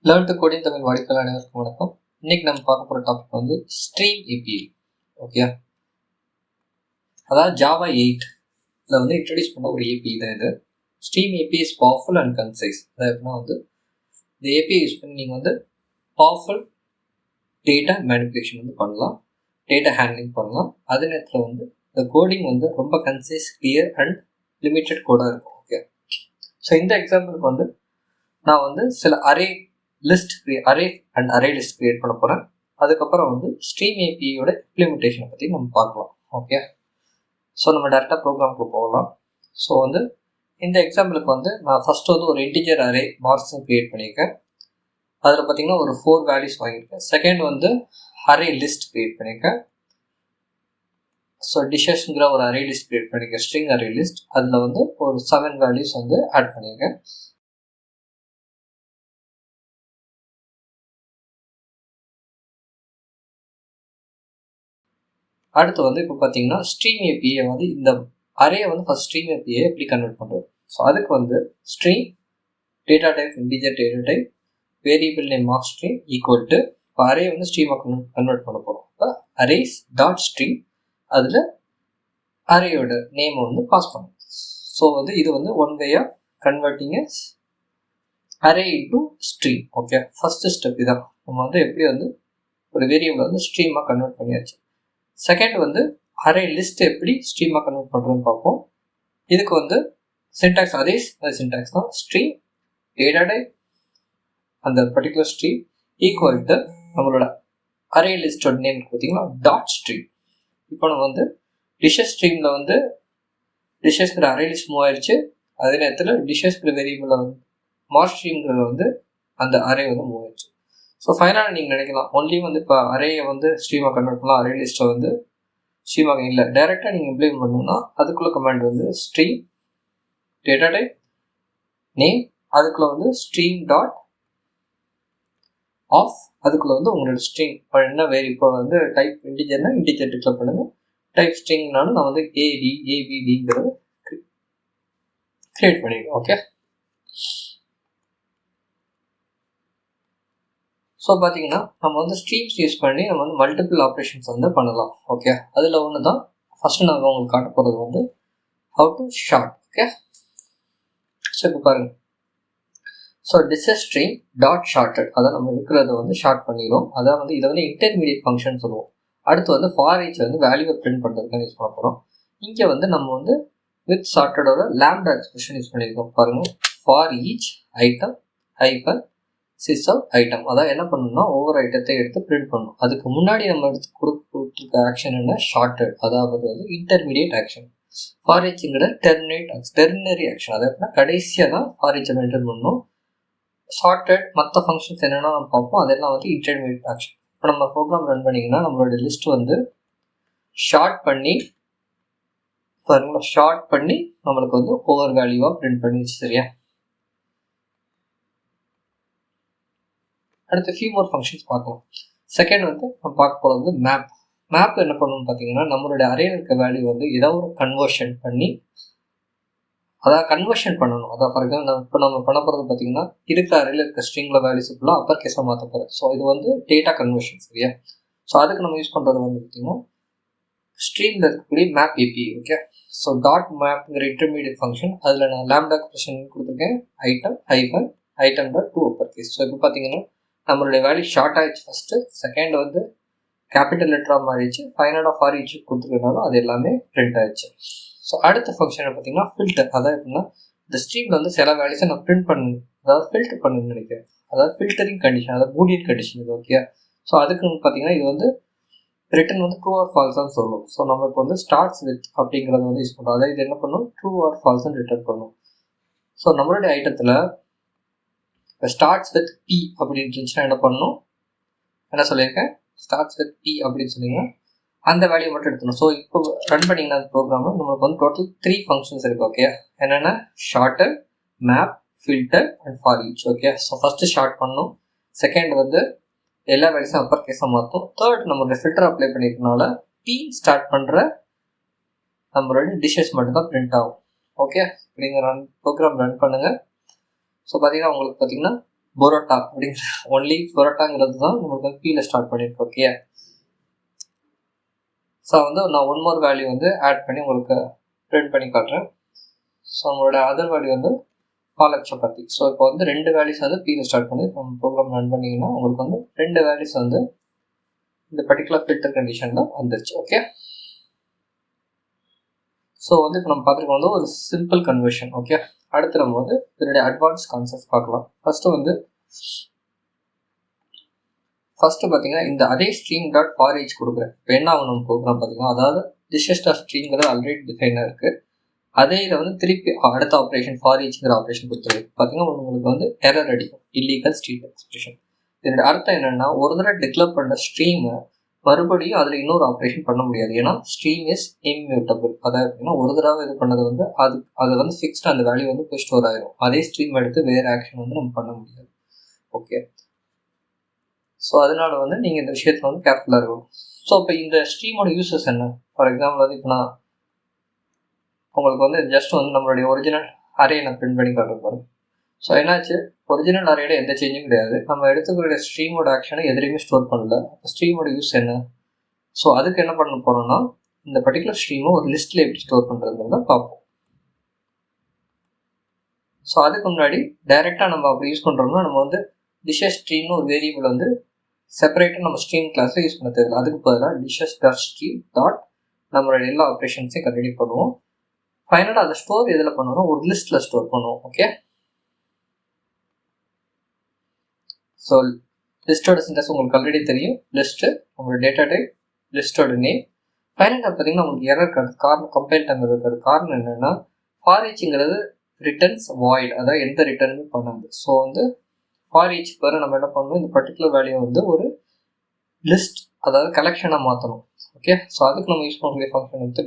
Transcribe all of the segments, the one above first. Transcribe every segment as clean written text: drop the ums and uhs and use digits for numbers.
Learn to coding Tamil வாடிக்கையாளர் அனைவருக்கும் வணக்கம். இன்னைக்கு நம்ம பார்க்க போகிற டாபிக் வந்து ஸ்ட்ரீம் ஏபிஐ. ஓகே, அதாவது ஜாவா 8ல வந்து இன்ட்ரடியூஸ் பண்ண ஒரு ஏபிஐ தான் இது. Stream API is powerful and concise. அதாவது எப்படின்னா வந்து இந்த ஏபிஐ யூஸ் பண்ணி நீங்கள் வந்து பவர்ஃபுல் டேட்டா மேனிப்புலேஷன் வந்து பண்ணலாம், டேட்டா ஹேண்ட்லிங் பண்ணலாம். அதே நேரத்தில் வந்து இந்த கோடிங் வந்து ரொம்ப கன்சைஸ், கிளியர் அண்ட் லிமிட்டட் கோடாக இருக்கும். ஓகே, ஸோ இந்த எக்ஸாம்பிளுக்கு வந்து நான் வந்து சில array and array list create பண்ண போகிறேன். அதுக்கப்புறம் வந்து ஸ்ட்ரீம் ஏபிஐயோட இம்ப்ளிமெண்டேஷனை பற்றி நம்ம பார்க்கலாம். ஓகே, ஸோ நம்ம டேரெக்டாக ப்ரோக்ராமுக்கு போகலாம். ஸோ வந்து இந்த எக்ஸாம்பிளுக்கு வந்து நான் ஃபஸ்ட்டு வந்து ஒரு இன்டிஜர் அரே மார்க்ஸும் கிரியேட் பண்ணியிருக்கேன். அதில் பார்த்தீங்கன்னா ஒரு 4 வேல்யூஸ் வாங்கியிருக்கேன். செகண்ட் வந்து அரே லிஸ்ட் கிரியேட் பண்ணியிருக்கேன். ஸோ டிஷஸ்ங்கிற ஒரு அரே லிஸ்ட் கிரியேட் பண்ணியிருக்கேன், ஸ்ட்ரிங் அரே லிஸ்ட். அதில் வந்து ஒரு 7 வேல்யூஸ் வந்து ஆட் பண்ணியிருக்கேன். அடுத்து வந்து இப்போ பார்த்தீங்கன்னா ஸ்ட்ரீம் ஏபிஐ வந்து இந்த அரே வந்து ஃபஸ்ட் ஸ்ட்ரீம் ஏபிஐ எப்படி கன்வெர்ட் பண்ணுறது. ஸோ அதுக்கு வந்து stream data type integer data type variable name mark stream equal to இப்போ அரே வந்து ஸ்ட்ரீமாக கன்வெர்ட் பண்ண போகிறோம். இப்போ அரேஸ் டாட் ஸ்ட்ரீம் அதில் அரேயோட நேமை வந்து பாஸ் பண்ணும். ஸோ வந்து இது வந்து one way of converting array into stream. Okay, first step இதான். நம்ம வந்து எப்படி வந்து ஒரு வேரியபிள் வந்து ஸ்ட்ரீமாக கன்வெர்ட் பண்ணியாச்சு. செகண்ட் வந்து அரே லிஸ்ட் எப்படி ஸ்ட்ரீமாக கன்வெர்ட் பண்ணுறதுன்னு பார்ப்போம். இதுக்கு வந்து சின்டாக்ஸ் அதே சின்டாக்ஸ் தான். ஸ்ட்ரீம் டேட்டா டைப் அந்த பர்டிகுலர் ஸ்ட்ரீம் ஈக்குவல் டு நம்மளோட அரே லிஸ்டோட நேம் பார்த்தீங்கன்னா டாட் ஸ்ட்ரீம். இப்போ நம்ம வந்து டிஷஸ் ஸ்ட்ரீமில் வந்து டிஷஸ்ங்கிற அரே லிஸ்ட் மூவ் ஆயிடுச்சு. அதே நேரத்தில் டிஷஸ்ங்கிற வேரியபிளில் வந்து மார்க் ஸ்ட்ரீம்ங்கிறது வந்து அந்த அரே வந்து மூவ் ஆயிடுச்சு. ஸோ ஃபைனலாக நீங்கள் நினைக்கலாம் ஒன்லி வந்து இப்போ அரேயை வந்து ஸ்ட்ரீமாக கன்வெர்ட் பண்ணலாம், அரே லிஸ்ட்டை வந்து ஸ்ட்ரீமாக இல்லை. டைரெக்டாக நீங்கள் இம்ப்ளிமெண்ட் பண்ணணும்னா அதுக்குள்ள கமாண்ட் வந்து ஸ்ட்ரீம் டேட்டா டைப் நேம், அதுக்குள்ளே வந்து ஸ்ட்ரீம் டாட் ஆஃப், அதுக்குள்ளே வந்து உங்களோட ஸ்ட்ரிங் என்ன வேறு. இப்போ வந்து டைப் இன்டிஜர்னா இன்டிஜர் டிக்ளேர் பண்ணுங்கள், டைப் ஸ்ட்ரிங்னாலும் நான் வந்து ஏபிடிங்கிறது கிரியேட் பண்ணிடுவேன். ஓகே, ஸோ பார்த்தீங்கன்னா நம்ம வந்து ஸ்ட்ரீம்ஸ் யூஸ் பண்ணி நம்ம வந்து மல்டிபிள் ஆப்ரேஷன்ஸ் வந்து பண்ணலாம். ஓகே, அதில் ஒன்று தான் ஃபஸ்ட்டு நாங்கள் உங்களுக்கு காட்ட போகிறது வந்து how to short. Okay, so இப்போ பாருங்கள். So dishes stream dot shorted, அதை நம்ம இருக்கிறத வந்து ஷார்ட் பண்ணிடும். அதான் வந்து இதை வந்து இன்டர்மீடியட் ஃபங்க்ஷன் சொல்லுவோம். அடுத்து வந்து ஃபார் ஈச் வந்து வேல்யூவை பிரிண்ட் பண்ணுறதுக்கான யூஸ் பண்ண போகிறோம். இங்கே வந்து நம்ம வந்து வித் ஷார்ட்டடோட லேம்டா எக்ஸ்பிரஷன் யூஸ் பண்ணியிருக்கோம். பாருங்கள், ஃபார் ஈச் ஐட்டம் ஹைபன் சிஸ் ஆஃப் ஐட்டம். அதான் என்ன பண்ணணும்னா ஒவ்வொரு ஐட்டத்தை எடுத்து பிரிண்ட் பண்ணணும். அதுக்கு முன்னாடி நம்ம எடுத்து கொடுத்துருக்க ஆக்ஷன் என்ன, ஷார்ட்டட், அதாவது வந்து இன்டர்மீடியட் ஆக்ஷன். ஃபார் ஈச்ங்கிற டெர்மினரி ஆக்ஷன், அதை எப்படின்னா கடைசியாக தான் ஃபார் ஈச்சை மெயின்டைன் பண்ணணும். ஷார்ட்டட் மற்ற ஃபங்க்ஷன்ஸ் என்னென்னா நம்ம பார்ப்போம், அதெல்லாம் வந்து இன்டர்மீடியட் ஆக்ஷன். இப்போ நம்ம ப்ரோக்ராம் ரன் பண்ணிங்கன்னா நம்மளோட லிஸ்ட் வந்து ஷார்ட் பண்ணி பாருங்களா, ஷார்ட் பண்ணி நம்மளுக்கு வந்து ஓவர் வேல்யூவாக பிரிண்ட் பண்ணிடுச்சு. சரியா, அடுத்து ஃபியூ மோர் ஃபங்க்ஷன்ஸ் பார்க்கலாம். செகண்ட் வந்து நம்ம பார்க்க போகிறது வந்து மேப் என்ன பண்ணணும்னு பார்த்தீங்கன்னா நம்மளுடைய அரேயில் இருக்க வேல்யூ வந்து ஏதாவது ஒரு கன்வர்ஷன் பண்ணி அதாவது கன்வர்ஷன் பண்ணணும். அதான் ஃபார் எக்ஸாம்பிள் இப்போ நம்ம பண்ண போகிறது பார்த்தீங்கன்னா இருக்கிற அரேயில் இருக்க ஸ்ட்ரிங்கில் வேல்யூஸ் ஃபுல்லாக அப்பர் கேஸாக மாற்ற போகிறேன். ஸோ இது வந்து டேட்டா கன்வர்ஷன். சரியா, ஸோ அதுக்கு நம்ம யூஸ் பண்ணுறது வந்து பார்த்தீங்கன்னா ஸ்ட்ரீமில் இருக்கக்கூடிய map API. Okay, so dot மேப்ங்கிற இன்டர்மீடியட் ஃபங்க்ஷன், அதில் நான் லேம்டா எக்ஸ்பிரஷன் கொடுத்துருக்கேன், item hyphen item dot to upper case. So இப்போ பார்த்தீங்கன்னா நம்மளுடைய வேல்யூ ஷார்ட் ஆகிடுச்சு ஃபஸ்ட்டு, செகண்ட் வந்து கேபிட்டல் லெட்டராக மாறிடுச்சு, ஃபைனலாக ஃபார் ஈச் கொடுத்துருக்கனாலும் அது எல்லாமே பிரிண்ட் ஆகிடுச்சு. ஸோ அடுத்த ஃபங்க்ஷனை பார்த்தீங்கன்னா ஃபில்டர். அதாவது எப்படின்னா இந்த ஸ்ட்ரீமில் வந்து சில வேல்யூஸை நான் பிரிண்ட் பண்ணணும், அதாவது ஃபில்டர் பண்ணணும்னு நினைக்கிறேன். அதாவது ஃபில்டரிங் கண்டிஷன், அதாவது பூலியன் கண்டிஷன் இது. ஓகே, ஸோ அதுக்கு பார்த்தீங்கன்னா இது வந்து ரிட்டன் வந்து ட்ரூ ஆர் ஃபால்ஸான்னு சொல்லும். ஸோ நம்ம இப்போ வந்து ஸ்டார்ட்ஸ் வித் அப்படிங்கிறத வந்து யூஸ் பண்ணுறோம். அதாவது இது என்ன பண்ணும், ட்ரூ ஆர் ஃபால்ஸ்ன்னு ரிட்டர்ன் பண்ணும். ஸோ நம்மளுடைய ஐட்டத்தில் இப்போ ஸ்டார்ட்ஸ் வித் பி அப்படின்னு இருந்துச்சுன்னா என்ன பண்ணணும், என்ன சொல்லியிருக்கேன், ஸ்டார்ட்ஸ் வித் பி அப்படின்னு சொன்னீங்கன்னா அந்த வேல்யூ மட்டும் எடுத்துணும். ஸோ இப்போ ரன் பண்ணிங்கன்னா அந்த ப்ரோக்ராமில் நம்மளுக்கு வந்து டோட்டல் 3 ஃபங்க்ஷன்ஸ் இருக்குது. ஓகே, என்னென்ன, shorter, map, filter and for each. Okay, so first short பண்ணணும், செகண்ட் வந்து எல்லா வேல்யூஸும் அப்பர் கேஸாக மாற்றும், தேர்ட் நம்மளோட ஃபில்டர் அப்ளை பண்ணிக்கிறதுனால பி ஸ்டார்ட் பண்ணுற நம்மளோட டிஷஸ் மட்டும்தான் பிரிண்ட் ஆகும். ஓகே, நீங்கள் ப்ரோக்ராம் ரன் பண்ணுங்கள். ஸோ பார்த்தீங்கன்னா உங்களுக்கு பார்த்தீங்கன்னா பரோட்டா அப்படிங்கிற ஒன்லி பரோட்டாங்கிறது தான் நம்மளுக்கு வந்து பீல ஸ்டார்ட் பண்ணியிருக்கோம். ஓகே, ஸோ வந்து நான் ஒன் மோர் வேல்யூ வந்து ஆட் பண்ணி உங்களுக்கு பிரிண்ட் பண்ணி காட்டுறேன். ஸோ நம்மளோட அதர் வேல்யூ வந்து பாலக் சப்பாத்தி. ஸோ இப்போ வந்து 2 வேல்யூஸ் வந்து பீல ஸ்டார்ட் பண்ணி நம்ம ப்ரோக்ராம் ரன் பண்ணிங்கன்னா உங்களுக்கு வந்து 2 வேல்யூஸ் வந்து இந்த பர்டிகுலர் ஃபில்டர் கண்டிஷனில் வந்துருச்சு. ஓகே, ஸோ வந்து இப்போ நம்ம பார்த்துருக்கோம் வந்து ஒரு சிம்பிள் கன்வர்ஷன். ஓகே, அடுத்து நம்ம வந்து இதனுடைய அட்வான்ஸ் கான்செப்ட் பார்க்கலாம். ஃபஸ்ட்டு பார்த்தீங்கன்னா இந்த அதே ஸ்ட்ரீம் டாட் ஃபார் ஈச் கொடுக்குறேன். இப்போ என்ன ஆகும் நம்ம ப்ரோக்ராம் பார்த்தீங்கன்னா, அதாவது டிஷஸ் டாட் ஸ்ட்ரீம்ங்கிறது ஆல்ரெடி டிஃபைனாக இருக்குது. அதே இதில் வந்து திருப்பி அடுத்த ஆப்ரேஷன் ஃபார் ஈச்ங்கிற ஆப்ரேஷன் கொடுத்துருக்கு. பார்த்தீங்கன்னா உங்களுக்கு வந்து எரர் அடிக்கும், இல்லீகல் ஸ்ட்ரீட் எக்ஸ்பிரஷன். இதனுடைய அர்த்தம் என்னென்னா, ஒரு தடவை டிக்ளேர் பண்ண ஸ்ட்ரீமை மறுபடியும் அதில் இன்னொரு ஆப்ரேஷன் பண்ண முடியாது. ஏன்னா ஸ்ட்ரீம் இஸ் இம்யூட்டபிள். அதாவது எப்படின்னா ஒரு தடவை இது பண்ணது வந்து அது வந்து ஃபிக்ஸ்டு, அந்த வேல்யூ வந்து போய் ஸ்டோர் ஆகிடும். அதே ஸ்ட்ரீம் எடுத்து வேறு ஆக்ஷன் வந்து நம்ம பண்ண முடியாது. ஓகே, ஸோ அதனால வந்து நீங்கள் இந்த விஷயத்தில் வந்து கேர்ஃபுல்லாக இருக்கணும். ஸோ இப்போ இந்த ஸ்ட்ரீமோட யூசஸ் என்ன? ஃபார் எக்ஸாம்பிள் வந்து இப்போ நான் உங்களுக்கு வந்து ஜஸ்ட் வந்து நம்மளுடைய ஒரிஜினல் அரே நான் பிரிண்ட் பண்ணி காட்டுறது பாருங்க. ஸோ என்னாச்சு, ஒரிஜினல் அரேல எந்த சேஞ்சும் கிடையாது. நம்ம எடுத்துக்கிற ஸ்ட்ரீமோட ஆக்ஷனை எதுலையுமே ஸ்டோர் பண்ணல. ஸ்ட்ரீமோட யூஸ் என்ன? ஸோ அதுக்கு என்ன பண்ண போகிறோம்னா, இந்த பர்டிகுலர் ஸ்ட்ரீமை ஒரு லிஸ்ட்டில் எப்படி ஸ்டோர் பண்ணுறதுங்கிறத பார்ப்போம். ஸோ அதுக்கு முன்னாடி டைரெக்டாக நம்ம அப்படி யூஸ் பண்ணுறோம்னா, நம்ம வந்து டிஷஸ் ஸ்ட்ரீம்னு ஒரு வேரியபிள் வந்து செப்பரேட்டாக நம்ம ஸ்ட்ரீம் கிளாஸில் யூஸ் பண்ண தேவையில்லை. அதுக்கு பதிலாக டிஷஸ் டாட் ஸ்ட்ரீம் டாட் நம்மளோட எல்லா ஆப்ரேஷன்ஸையும் கண்டினியூ பண்ணுவோம். ஃபைனலாக அதை ஸ்டோர் எதில் பண்ணுவோம்னா ஒரு லிஸ்ட்டில் ஸ்டோர் பண்ணுவோம். ஓகே, ஸோ லிஸ்ட்டோட சின்டெக்ஸ் உங்களுக்கு ஆல்ரெடி தெரியும். லிஸ்ட்டு, உங்களோட டேட்டா டைப், லிஸ்ட்டோட நேம். ஃபைனலாக பார்த்தீங்கன்னா உங்களுக்கு எரர் காரணம் கம்பைல் டைம் இருக்கிறது. காரணம் என்னென்னா, ஃபார் ஈச்ங்கிறது ரிட்டர்ன்ஸ் வாய்ட், அதாவது எந்த ரிட்டர்னுமே பண்ணாது. ஸோ வந்து ஃபார் ஈச் பிறகு நம்ம என்ன பண்ணணும், இந்த பர்டிகுலர் வேல்யூ வந்து ஒரு லிஸ்ட், அதாவது கலெக்ஷனாக மாற்றணும். ஓகே, ஸோ அதுக்கு நம்ம யூஸ் பண்ணக்கூடிய ஃபங்க்ஷன் வந்து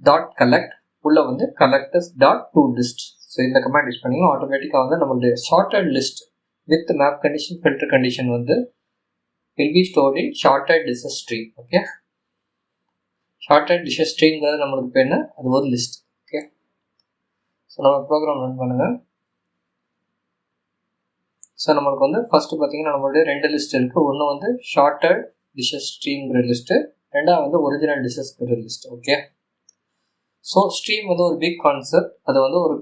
டாட் கலெக்ட், உள்ள வந்து collectors dot to list. So இந்த கமாண்ட் யூஸ் பண்ணிங்கன்னா ஆட்டோமேட்டிக்காக வந்து நம்மளுடைய shorted list with map condition filter condition வந்து will be stored in shorted dishes string. Okay, shorted dishes stringங்கிறது நம்மளுக்கு இப்போ என்ன, அது ஒரு லிஸ்ட். ஓகே, ஸோ நம்ம ப்ரோக்ராம் ரன் பண்ணுங்கள். ஸோ நம்மளுக்கு வந்து ஃபஸ்ட்டு பார்த்தீங்கன்னா நம்மளுடைய 2 லிஸ்ட் இருக்குது. ஒன்று வந்து ஷார்ட்டட் டிஷஸ் ஸ்ட்ரீம்ங்கிற லிஸ்ட்டு, ரெண்டாவது வந்து ஒரிஜினல் டிஷஸ்ங்கிற லிஸ்ட். ஓகே, ஸோ ஸ்ட்ரீம் வந்து ஒரு பிக் கான்செப்ட். அது வந்து ஒரு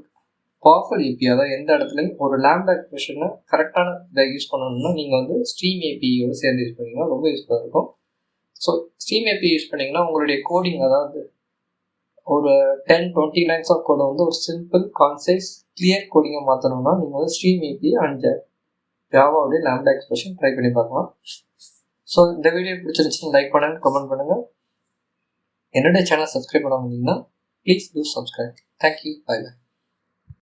பவர்ஃபுல் ஏபி. அதாவது எந்த இடத்துலையும் ஒரு லேம்டா எக்ஸ்பிரஷனை கரெக்டான இதை யூஸ் பண்ணணும்னா நீங்கள் வந்து ஸ்ட்ரீம் ஏபியோடு சேர்ந்து யூஸ் பண்ணிங்கன்னா ரொம்ப யூஸ்ஃபுல்லாக இருக்கும். ஸோ ஸ்ட்ரீம் ஏபி யூஸ் பண்ணிங்கன்னா உங்களுடைய கோடிங், அதாவது ஒரு 10-20 லைன்ஸ் ஆஃப் கோடை வந்து ஒரு சிம்பிள் கான்சைஸ் கிளியர் கோடிங்கை மாற்றணும்னா நீங்கள் வந்து ஸ்ட்ரீம் ஏபி அண்ட் ஜாவாவுடைய லேம்டா எக்ஸ்பிரஷன் ட்ரை பண்ணி பார்க்கலாம். ஸோ இந்த வீடியோ பிடிச்சிருந்துச்சுன்னு லைக் பண்ணுங்கள், கமெண்ட் பண்ணுங்கள். என்னுடைய சேனல் சப்ஸ்கிரைப் பண்ண முடியுங்கன்னா please do subscribe. Thank you, bye by.